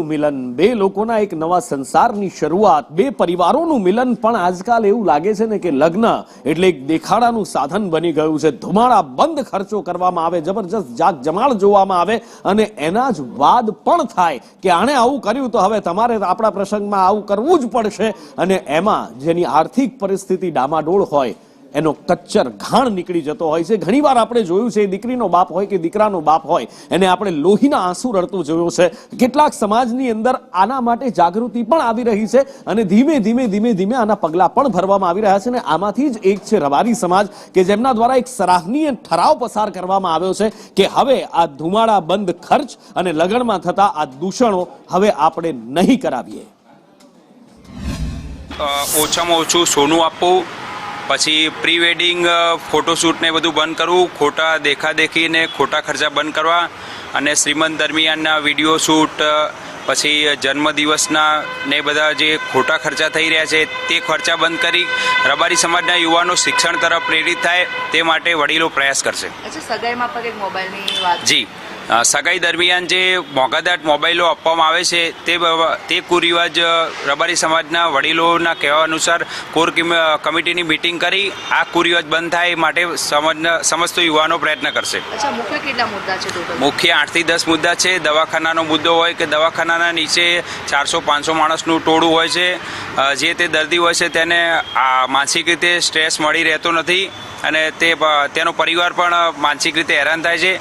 પરિવારોનું મિલન, બે લોકોના એક નવા સંસારની શરૂઆત, બે પરિવારોનું મિલન પણ આજકાલ એવું લાગે છે ને કે લગ્ન એટલે એક દેખાડાનું સાધન બની ગયું છે. ધુમાડા બંધ ખર્ચો કરવામાં આવે, જબરજસ્ત જાક જમાળ જોવામાં આવે અને એના જ વાદ પણ થાય કે આણે આવું કર્યું તો હવે તમારે આપણા પ્રસંગમાં આવું કરવું જ પડશે. અને એમાં જેની આર્થિક પરિસ્થિતિ ડામાડોળ હોય એનો કચ્ચર ઘાણ નીકળી જતો હોય છે. ઘણીવાર આપણે જોયું છે, દીકરીનો બાપ હોય કે દીકરાનો બાપ હોય, એને આપણે લોહીના આંસુ રડતું જોયું છે. કેટલાક સમાજની અંદર આના માટે જાગૃતિ પણ આવી રહી છે અને ધીમે ધીમે આના પગલા પણ ભરવામાં આવી રહ્યા છે. અને આમાંથી જ એક છે રબારી સમાજ કે જેમના દ્વારા એક સરાહનીય ઠરાવ પસાર કરવામાં આવ્યો છે કે હવે આ ધુમાડા બંધ ખર્ચ અને લગ્નમાં થતા આ દૂષણો હવે આપણે નહીં કરાવીએ. ઓછામાં ઓછું સોનું આપવું, પછી પ્રી વેડિંગ ફોટોશૂટ ને બધું બંધ કરવું, ખોટા દેખાદેખી ને ખોટા ખર્ચા બંધ કરવા અને શ્રીમંત દરમિયાનના વિડીયો શૂટ, પછી જન્મદિવસના ને બધા જે ખોટા ખર્ચા થઈ રહ્યા છે તે ખર્ચા બંધ કરી રબારી સમાજના યુવાનો શિક્ષણ તરફ પ્રેરિત થાય તે માટે વડીલો પ્રયાસ કરશે. સગાઈમાં પણ એક મોબાઈલની વાત. જી, સગાઈ દરમિયાન જે મોંઘાદાટ મોબાઈલો આપવામાં આવે છે તે કુરિવાજ રબારી સમાજના વડીલોના કહેવા અનુસાર કોર કમિટીની મિટિંગ કરી આ કુરિવાજ બંધ થાય માટે સમસ્ત યુવાનો પ્રયત્ન કરશે. મુખ્ય કેટલા મુદ્દા છે ટોટલ? મુખ્ય 8 થી 10 મુદ્દા છે. દવાખાનાનો મુદ્દો હોય કે દવાખાનાના નીચે 400-500 માણસનું ટોળું હોય છે, જે તે દર્દી હોય છે તેને માનસિક રીતે સ્ટ્રેસ મળી રહેતો નથી અને તેનો પરિવાર પણ માનસિક રીતે હેરાન થાય છે.